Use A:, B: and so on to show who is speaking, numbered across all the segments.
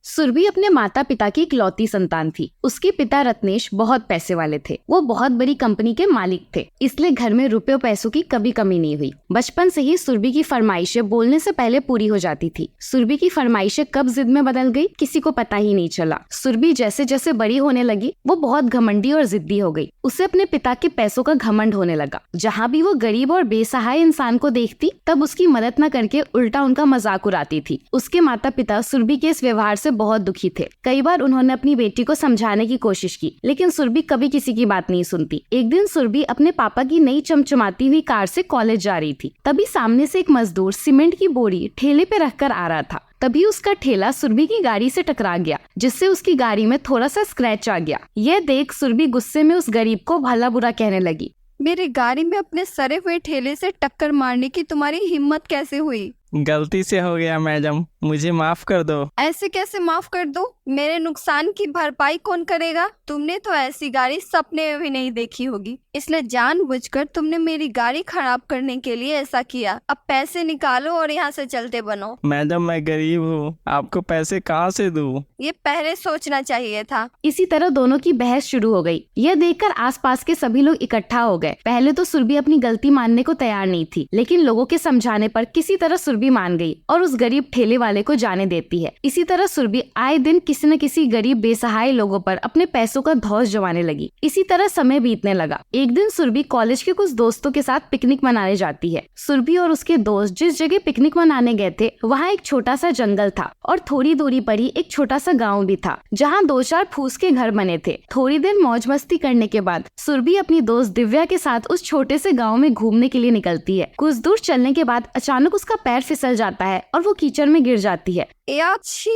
A: सुरभि अपने माता पिता की इकलौती संतान थी। उसके पिता रत्नेश बहुत पैसे वाले थे। वो बहुत बड़ी कंपनी के मालिक थे, इसलिए घर में रुपयों पैसों की कभी कमी नहीं हुई। बचपन से ही सुरभि की फरमाइशें बोलने से पहले पूरी हो जाती थी। सुरभि की फरमाइशें कब जिद में बदल गई, किसी को पता ही नहीं चला। सुरभि जैसे जैसे बड़ी होने लगी, वो बहुत घमंडी और जिद्दी हो गई। उसे अपने पिता के पैसों का घमंड होने लगा। जहाँ भी वो गरीब और बेसहाय इंसान को देखती, तब उसकी मदद न करके उल्टा उनका मजाक उड़ाती थी। उसके माता पिता सुरभि के इस व्यवहार से बहुत दुखी थे। कई बार उन्होंने अपनी बेटी को समझाने की कोशिश की, लेकिन सुरभि कभी किसी की बात नहीं सुनती। एक दिन सुरभि अपने पापा की नई चमचमाती हुई कार से कॉलेज जा रही थी। तभी सामने से एक मजदूर सीमेंट की बोरी ठेले पे रखकर आ रहा था। तभी उसका ठेला सुरभि की गाड़ी से टकरा गया, जिससे उसकी गाड़ी में थोड़ा सा स्क्रैच आ गया। यह देख सुरभि गुस्से में उस गरीब को भला बुरा कहने लगी।
B: मेरी गाड़ी में अपने सड़े हुए ठेले से टक्कर मारने की तुम्हारी हिम्मत कैसे हुई?
C: गलती से हो गया मैडम, मुझे माफ कर दो।
B: ऐसे कैसे माफ कर दो? मेरे नुकसान की भरपाई कौन करेगा? तुमने तो ऐसी गाड़ी सपने में भी नहीं देखी होगी, इसलिए जानबूझकर तुमने मेरी गाड़ी खराब करने के लिए ऐसा किया। अब पैसे निकालो और यहाँ से चलते बनो।
C: मैडम मैं गरीब हूँ, आपको पैसे कहाँ से दूँ?
B: ये पहले सोचना चाहिए था।
A: इसी तरह दोनों की बहस शुरू हो गई। यह देखकर आसपास के सभी लोग इकट्ठा हो गए। पहले तो सुरभि अपनी गलती मानने को तैयार नहीं थी, लेकिन लोगों के समझाने पर किसी तरह सुरभि मान गई और उस गरीब ठेले वाले को जाने देती है। इसी तरह सुरभि आए दिन किसी न किसी गरीब बेसहाय लोगों पर अपने पैसों का धौंस जमाने लगी। इसी तरह समय बीतने लगा। एक दिन सुरभि कॉलेज के कुछ दोस्तों के साथ पिकनिक मनाने जाती है। सुरभि और उसके दोस्त जिस जगह पिकनिक मनाने गए थे, वहाँ एक छोटा सा जंगल था और थोड़ी दूरी पर ही एक छोटा सा गाँव भी था, जहाँ 2-4 फूस के घर बने थे। थोड़ी देर मौज मस्ती करने के बाद सुरभि अपनी दोस्त दिव्या के साथ उस छोटे से गाँव में घूमने के लिए निकलती है। कुछ दूर चलने के बाद अचानक उसका पैर फिसल जाता है और वो कीचड़ में गिर जाती है।
B: छी,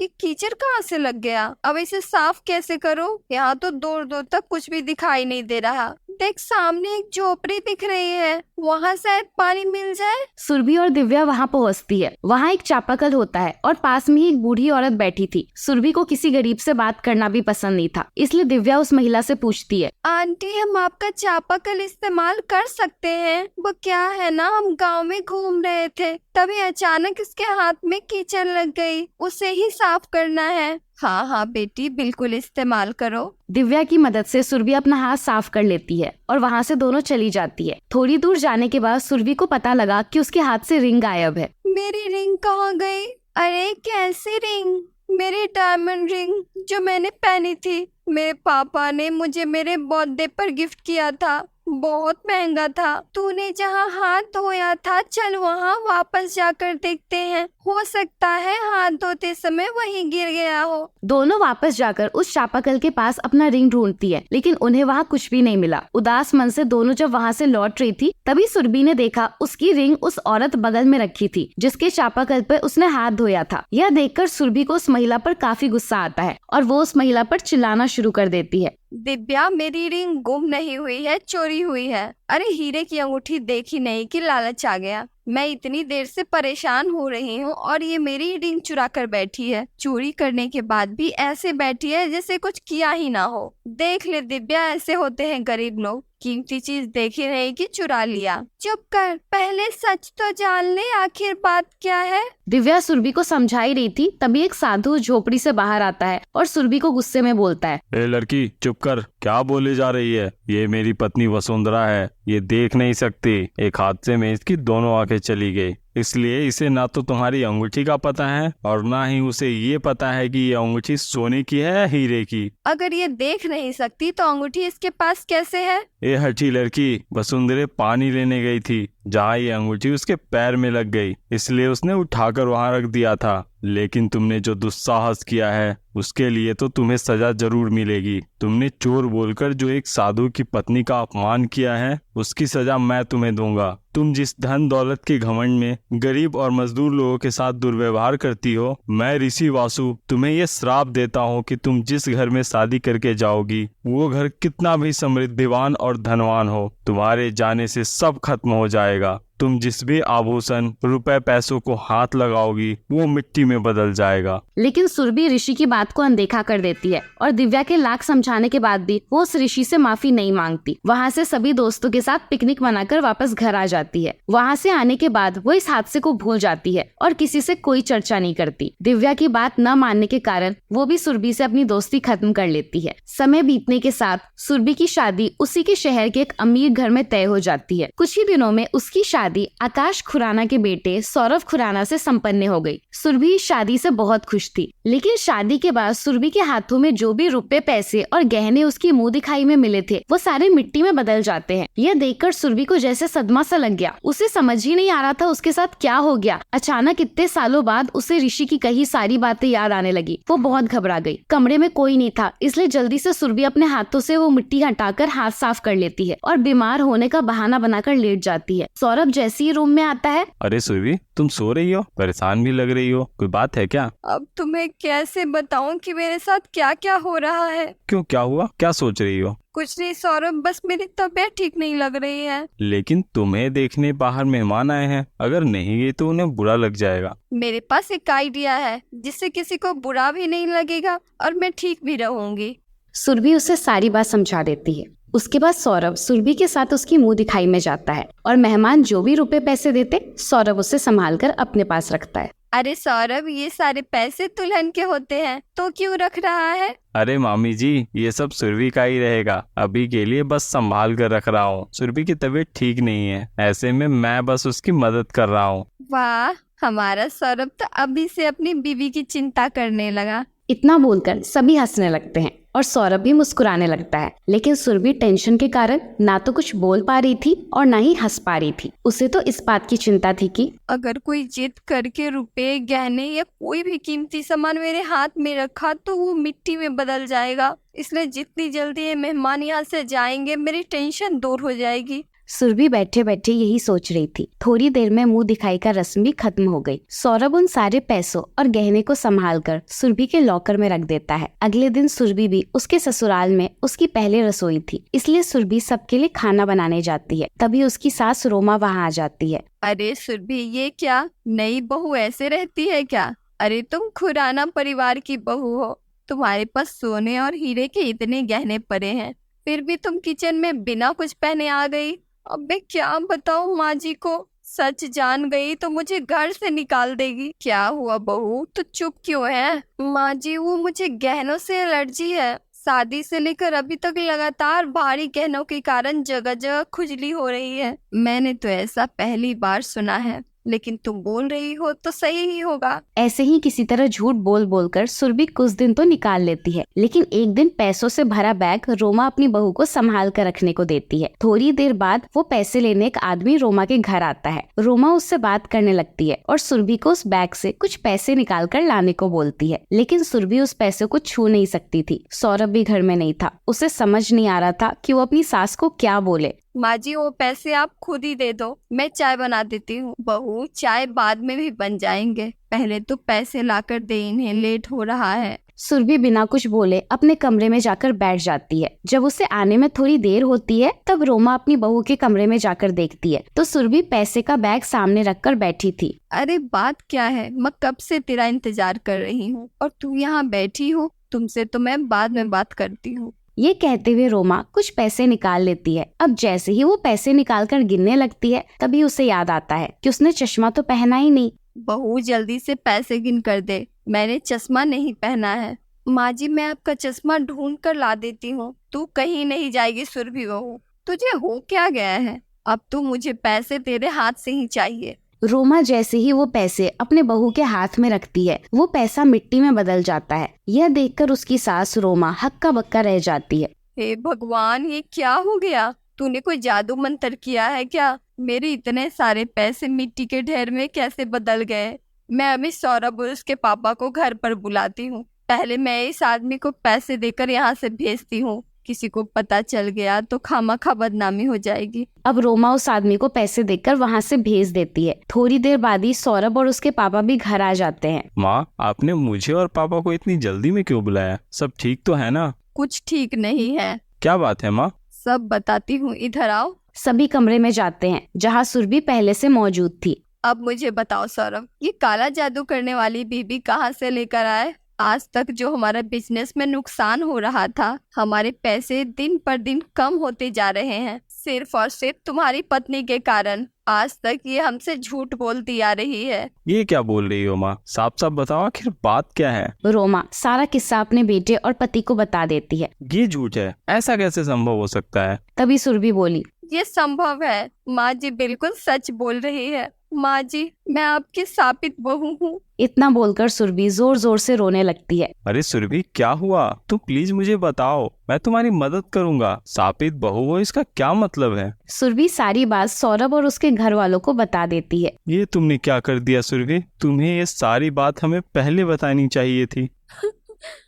B: ये कीचड़ कहाँ से लग गया? अब इसे साफ कैसे करो? यहाँ तो दूर दूर तक कुछ भी दिखाई नहीं दे रहा। देख, सामने एक झोपड़ी दिख रही है, वहाँ शायद पानी मिल जाए।
A: सुरभि और दिव्या वहाँ पहुँचती है। वहाँ एक चापाकल होता है और पास में ही एक बूढ़ी औरत बैठी थी। सुरभि को किसी गरीब से बात करना भी पसंद नहीं था, इसलिए दिव्या उस महिला से पूछती है,
B: आंटी हम आपका चापाकल इस्तेमाल कर सकते हैं? वो क्या है ना, हम गांव में घूम रहे थे, तभी अचानक इसके हाथ में कीचड़ लग गई, उसे ही साफ करना है। हाँ हाँ बेटी, बिल्कुल इस्तेमाल करो।
A: दिव्या की मदद से सुरभि अपना हाथ साफ कर लेती है और वहाँ से दोनों चली जाती है। थोड़ी दूर जाने के बाद सुरभि को पता लगा कि उसके हाथ से रिंग गायब है।
B: मेरी रिंग कहाँ गई? अरे कैसी रिंग? मेरी डायमंड रिंग जो मैंने पहनी थी, मेरे पापा ने मुझे मेरे बर्थडे पर गिफ्ट किया था, बहुत महंगा था। तूने जहाँ हाथ धोया था, चल वहाँ वापस जाकर देखते हैं, हो सकता है हाथ धोते समय वहीं गिर गया हो।
A: दोनों वापस जाकर उस चापाकल के पास अपना रिंग ढूंढती है, लेकिन उन्हें वहाँ कुछ भी नहीं मिला। उदास मन से दोनों जब वहाँ से लौट रही थी, तभी सुरभि ने देखा उसकी रिंग उस औरत बगल में रखी थी, जिसके चापाकल पर उसने हाथ धोया था। यह देखकर सुरभि को उस महिला पर काफी गुस्सा आता है और वो उस महिला पर चिल्लाना शुरू कर देती है,
B: दिव्या मेरी रिंग गुम नहीं हुई है, चोरी हुई है। अरे हीरे की अंगूठी देखी नहीं कि लालच आ गया। मैं इतनी देर से परेशान हो रही हूँ और ये मेरी रिंग चुरा कर बैठी है। चोरी करने के बाद भी ऐसे बैठी है जैसे कुछ किया ही ना हो। देख ले दिव्या, ऐसे होते हैं गरीब लोग, कीमती चीज देखी नहीं कि चुरा लिया। चुप कर, पहले सच तो जान ले, आखिर बात क्या है?
A: दिव्या सुरभि को समझा ही रही थी, तभी एक साधु झोपड़ी से बाहर आता है और सुरभि को गुस्से में बोलता है,
D: ए लड़की चुप कर, क्या बोले जा रही है? ये मेरी पत्नी वसुंधरा है, ये देख नहीं सकती। एक हादसे में इसकी दोनों आंखें चली गई, इसलिए इसे ना तो तुम्हारी अंगूठी का पता है और ना ही उसे ये पता है कि ये अंगूठी सोने की है या हीरे की।
B: अगर ये देख नहीं सकती तो अंगूठी इसके पास कैसे है?
D: ए हठी लड़की, वसुंधरा पानी लेने गई थी, जहाँ ये अंगूठी उसके पैर में लग गई, इसलिए उसने उठाकर वहाँ रख दिया था। लेकिन तुमने जो दुस्साहस किया है, उसके लिए तो तुम्हें सजा जरूर मिलेगी। तुमने चोर बोलकर जो एक साधु की पत्नी का अपमान किया है, उसकी सजा मैं तुम्हें दूंगा। तुम जिस धन दौलत के घमंड में गरीब और मजदूर लोगों के साथ दुर्व्यवहार करती हो, मैं ऋषि वासु तुम्हें ये श्राप देता हूँ कि तुम जिस घर में शादी करके जाओगी, वो घर कितना भी समृद्धिवान और धनवान हो, तुम्हारे जाने से सब खत्म हो जाएगा। तुम जिस भी आभूषण रुपए पैसों को हाथ लगाओगी वो मिट्टी में बदल जाएगा।
A: लेकिन सुरभि ऋषि की बात को अनदेखा कर देती है और दिव्या के लाख समझाने के बाद भी वो उस ऋषि से माफी नहीं मांगती। वहाँ से सभी दोस्तों के साथ पिकनिक मनाकर वापस घर आ जाती है। वहाँ से आने के बाद वो इस हादसे को भूल जाती है और किसी से कोई चर्चा नहीं करती। दिव्या की बात न मानने के कारण वो भी सुरभि से अपनी दोस्ती खत्म कर लेती है। समय बीतने के साथ सुरभि की शादी उसी के शहर के एक अमीर घर में तय हो जाती है। कुछ ही दिनों में उसकी शादी आकाश खुराना के बेटे सौरभ खुराना से संपन्न हो गई। सुरभि इस शादी से बहुत खुश थी, लेकिन शादी के बाद सुरभि के हाथों में जो भी रुपए पैसे और गहने उसकी मुंह दिखाई में मिले थे वो सारे मिट्टी में बदल जाते हैं। यह देखकर सुरभि को जैसे सदमा सा लग गया। उसे समझ ही नहीं आ रहा था उसके साथ क्या हो गया। अचानक इतने सालों बाद उसे ऋषि की कही सारी बातें याद आने लगी। वो बहुत घबरा गई। कमरे में कोई नहीं था, इसलिए जल्दी से सुरभि अपने हाथों से वो मिट्टी हटाकर हाथ साफ कर लेती है और बीमार होने का बहाना बनाकर लेट जाती है। सौरभ जैसे ही रूम में आता है,
D: अरे सुरभि, तुम सो रही हो? परेशान भी लग रही हो, कोई बात है क्या?
B: अब तुम्हें कैसे बताऊं कि मेरे साथ क्या क्या हो रहा है।
D: क्यों, क्या हुआ? क्या सोच रही हो?
B: कुछ नहीं सौरभ, बस मेरी तबीयत ठीक नहीं लग रही है।
D: लेकिन तुम्हें देखने बाहर मेहमान आए हैं, अगर नहीं गए तो उन्हें बुरा लग जाएगा।
B: मेरे पास एक आइडिया है जिससे किसी को बुरा भी नहीं लगेगा और मैं ठीक भी रहूंगी।
A: सुरभि उसे सारी बात समझा देती है। उसके बाद सौरभ सुरभि के साथ उसकी मुंह दिखाई में जाता है और मेहमान जो भी रुपए पैसे देते सौरभ उसे संभाल कर अपने पास रखता है।
B: अरे सौरभ, ये सारे पैसे दुल्हन के होते हैं तो क्यों रख रहा है?
D: अरे मामी जी, ये सब सुरभि का ही रहेगा। अभी के लिए बस संभाल कर रख रहा हूँ। सुरभि की तबीयत ठीक नहीं है, ऐसे में मैं बस उसकी मदद कर रहा हूँ।
B: वाह, हमारा सौरभ तो अभी से अपनी बीवी की चिंता करने लगा।
A: इतना बोलकर सभी हंसने लगते हैं और सौरभ भी मुस्कुराने लगता है। लेकिन सुरभि टेंशन के कारण ना तो कुछ बोल पा रही थी और ना ही हंस पा रही थी। उसे तो इस बात की चिंता थी कि
B: अगर कोई जिद करके रुपए, गहने या कोई भी कीमती सामान मेरे हाथ में रखा तो वो मिट्टी में बदल जाएगा। इसलिए जितनी जल्दी ये मेहमान यहाँ से जाएंगे मेरी टेंशन दूर हो जाएगी।
A: सुरभि बैठे बैठे यही सोच रही थी। थोड़ी देर में मुंह दिखाई का रस्म भी खत्म हो गई। सौरभ उन सारे पैसों और गहने को संभाल कर सुरभि के लॉकर में रख देता है। अगले दिन सुरभि भी उसके ससुराल में उसकी पहले रसोई थी, इसलिए सुरभि सबके लिए खाना बनाने जाती है। तभी उसकी सास रोमा वहाँ आ जाती है।
B: अरे सुरभि, ये क्या नई बहू ऐसे रहती है क्या? अरे तुम खुराना परिवार की बहू हो, तुम्हारे पास सोने और हीरे के इतने गहने पड़े हैं, फिर भी तुम किचन में बिना कुछ पहने आ गई। अब मैं क्या बताऊं माँ जी को, सच जान गई तो मुझे घर से निकाल देगी। क्या हुआ बहू, तो चुप क्यों है? माँ जी, वो मुझे गहनों से एलर्जी है। शादी से लेकर अभी तक लगातार भारी गहनों के कारण जगह जगह खुजली हो रही है। मैंने तो ऐसा पहली बार सुना है, लेकिन तुम बोल रही हो तो सही ही होगा।
A: ऐसे ही किसी तरह झूठ बोल बोलकर सुरभि कुछ दिन तो निकाल लेती है। लेकिन एक दिन पैसों से भरा बैग रोमा अपनी बहू को संभाल कर रखने को देती है। थोड़ी देर बाद वो पैसे लेने एक आदमी रोमा के घर आता है। रोमा उससे बात करने लगती है और सुरभि को उस बैग से कुछ पैसे निकाल कर लाने को बोलती है। लेकिन सुरभि उस पैसे को छू नहीं सकती थी। सौरभ भी घर में नहीं था। उसे समझ नहीं आ रहा था कि वो अपनी सास को क्या बोले।
B: माँ जी, वो पैसे आप खुद ही दे दो, मैं चाय बना देती हूँ। बहू, चाय बाद में भी बन जाएंगे, पहले तो पैसे लाकर दे, इन्हें लेट हो रहा है।
A: सुरभि बिना कुछ बोले अपने कमरे में जाकर बैठ जाती है। जब उसे आने में थोड़ी देर होती है तब रोमा अपनी बहू के कमरे में जाकर देखती है तो सुरभि पैसे का बैग सामने रखकर बैठी थी।
B: अरे बात क्या है, मैं कब से तेरा इंतजार कर रही हूँ और तू यहाँ बैठी हो। तुमसे तो मैं बाद में बात करती हूँ।
A: ये कहते हुए रोमा कुछ पैसे निकाल लेती है। अब जैसे ही वो पैसे निकाल कर गिनने लगती है तभी उसे याद आता है कि उसने चश्मा तो पहना ही नहीं।
B: बहू, जल्दी से पैसे गिन कर दे, मैंने चश्मा नहीं पहना है। माँ जी, मैं आपका चश्मा ढूंढ कर ला देती हूँ। तू कहीं नहीं जाएगी सुरभि बहू, तुझे हो क्या गया है? अब तो मुझे पैसे तेरे हाथ से ही चाहिए।
A: रोमा जैसे ही वो पैसे अपने बहू के हाथ में रखती है वो पैसा मिट्टी में बदल जाता है। यह देखकर उसकी सास रोमा हक्का बक्का रह जाती है।
B: हे भगवान, ये क्या हो गया? तूने कोई जादू मंत्र किया है क्या? मेरे इतने सारे पैसे मिट्टी के ढेर में कैसे बदल गए? मैं अभी सौरभ और उसके पापा को घर पर बुलाती हूँ। पहले मैं इस आदमी को पैसे देकर यहाँ से भेजती हूँ, किसी को पता चल गया तो खामखा बदनामी हो जाएगी।
A: अब रोमा उस आदमी को पैसे देकर वहाँ से भेज देती है। थोड़ी देर बाद ही सौरभ और उसके पापा भी घर आ जाते हैं।
D: माँ, आपने मुझे और पापा को इतनी जल्दी में क्यों बुलाया? सब ठीक तो है ना?
B: कुछ ठीक नहीं है।
D: क्या बात है माँ?
B: सब बताती हूँ, इधर आओ।
A: सभी कमरे में जाते हैं जहाँ सुरभि पहले से मौजूद थी।
B: अब मुझे बताओ सौरभ, ये काला जादू करने वाली बीबी कहाँ से लेकर आए? आज तक जो हमारा बिजनेस में नुकसान हो रहा था, हमारे पैसे दिन पर दिन कम होते जा रहे हैं, सिर्फ और सिर्फ तुम्हारी पत्नी के कारण। आज तक ये हमसे झूठ बोलती आ रही है।
D: ये क्या बोल रही हो माँ? साफ साफ बताओ आखिर बात क्या है।
A: रोमा सारा किस्सा अपने बेटे और पति को बता देती है।
D: ये झूठ है, ऐसा कैसे संभव हो सकता है?
A: तभी सुरभि बोली,
B: ये संभव है। माँ जी बिल्कुल सच बोल रही है। माँ जी, मैं आपकी शापित बहू हूँ।
A: इतना बोलकर सुरभि जोर जोर से रोने लगती है।
D: अरे सुरभि, क्या हुआ? तुम प्लीज मुझे बताओ, मैं तुम्हारी मदद करूंगा। शापित बहू हो, इसका क्या मतलब है?
A: सुरभि सारी बात सौरभ और उसके घर वालों को बता देती है।
D: ये तुमने क्या कर दिया सुरभि? तुम्हें ये सारी बात हमें पहले बतानी चाहिए थी।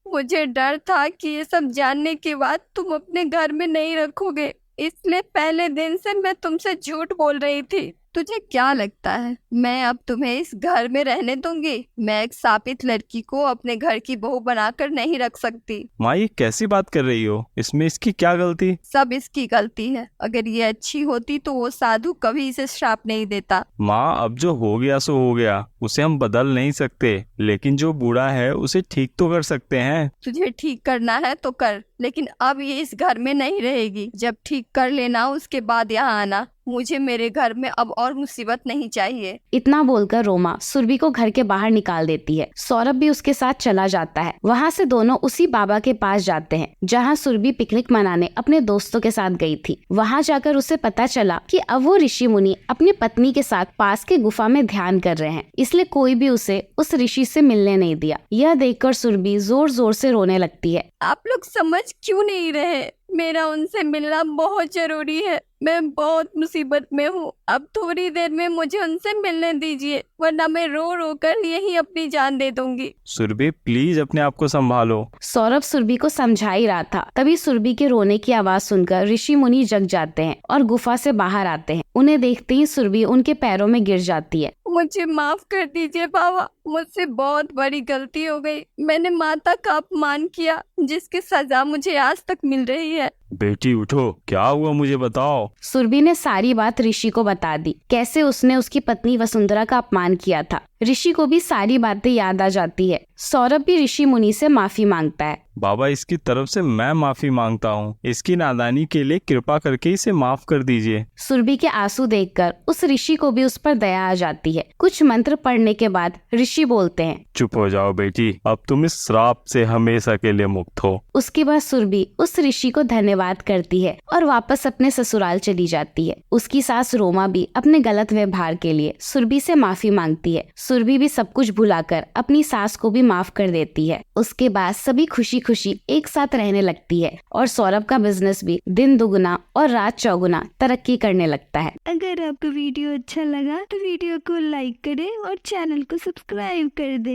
B: मुझे डर था कि ये सब जानने के बाद तुम अपने घर में नहीं रखोगे, इसलिए पहले दिन से मैं तुमसे झूठ बोल रही थी। तुझे क्या लगता है मैं अब तुम्हें इस घर में रहने दूंगी? मैं एक शापित लड़की को अपने घर की बहू बनाकर नहीं रख सकती।
D: माँ, ये कैसी बात कर रही हो? इसमें इसकी क्या गलती?
B: सब इसकी गलती है। अगर ये अच्छी होती तो वो साधु कभी इसे श्राप नहीं देता।
D: माँ, अब जो हो गया सो हो गया, उसे हम बदल नहीं सकते, लेकिन जो बूढ़ा है उसे ठीक तो कर सकते हैं।
B: तुझे ठीक करना है तो कर, लेकिन अब ये इस घर में नहीं रहेगी। जब ठीक कर लेना उसके बाद यहाँ आना। मुझे मेरे घर में अब और मुसीबत नहीं चाहिए।
A: इतना बोलकर रोमा सुरभि को घर के बाहर निकाल देती है। सौरभ भी उसके साथ चला जाता है। वहाँ से दोनों उसी बाबा के पास जाते हैं जहाँ सुरभि पिकनिक मनाने अपने दोस्तों के साथ गई थी। वहाँ जाकर उसे पता चला कि अब वो ऋषि मुनि अपनी पत्नी के साथ पास के गुफा में ध्यान कर रहे हैं, इसलिए कोई भी उसे उस ऋषि से मिलने नहीं दिया। यह देखकर सुरभि जोर जोर से रोने लगती है।
B: आप लोग समझ क्यों नहीं रहे? मेरा उनसे मिलना बहुत जरूरी है। मैं बहुत मुसीबत में हूँ। अब थोड़ी देर में मुझे उनसे मिलने दीजिए, वरना मैं रो रो कर यहीं अपनी जान दे दूंगी।
D: सुरभि, प्लीज अपने आप को संभालो।
A: सौरभ सुरभि को समझा ही रहा था, तभी सुरभि के रोने की आवाज सुनकर ऋषि मुनि जग जाते हैं और गुफा से बाहर आते हैं। उन्हें देखते ही सुरभि उनके पैरों में गिर जाती है।
B: मुझे माफ कर दीजिए बाबा, मुझसे बहुत बड़ी गलती हो गई। मैंने माता का अपमान किया, जिसकी सजा मुझे आज तक मिल रही है।
D: बेटी उठो, क्या हुआ मुझे बताओ।
A: सुरभि ने सारी बात ऋषि को बता दी, कैसे उसने उसकी पत्नी वसुंधरा का अपमान किया था। ऋषि को भी सारी बातें याद आ जाती है। सौरभ भी ऋषि मुनि से माफी मांगता है।
D: बाबा, इसकी तरफ से मैं माफी मांगता हूँ। इसकी नादानी के लिए कृपा करके इसे माफ कर दीजिए।
A: सुरभि के आंसू देखकर उस ऋषि को भी उस पर दया आ जाती है। कुछ मंत्र पढ़ने के बाद ऋषि बोलते हैं,
D: चुप हो जाओ बेटी, अब तुम इस श्राप से हमेशा के लिए मुक्त हो।
A: उसके बाद सुरभि उस ऋषि को धन्यवाद करती है और वापस अपने ससुराल चली जाती है। उसकी सास रोमा भी अपने गलत व्यवहार के लिए सुरभि से माफी मांगती है। सुरभि भी सब कुछ भुलाकर अपनी सास को भी माफ कर देती है। उसके बाद सभी खुशी खुशी एक साथ रहने लगती है और सौरभ का बिजनेस भी दिन दुगुना और रात चौगुना तरक्की करने लगता है।
E: अगर आपको वीडियो अच्छा लगा तो वीडियो को लाइक करें और चैनल को सब्सक्राइब कर दें।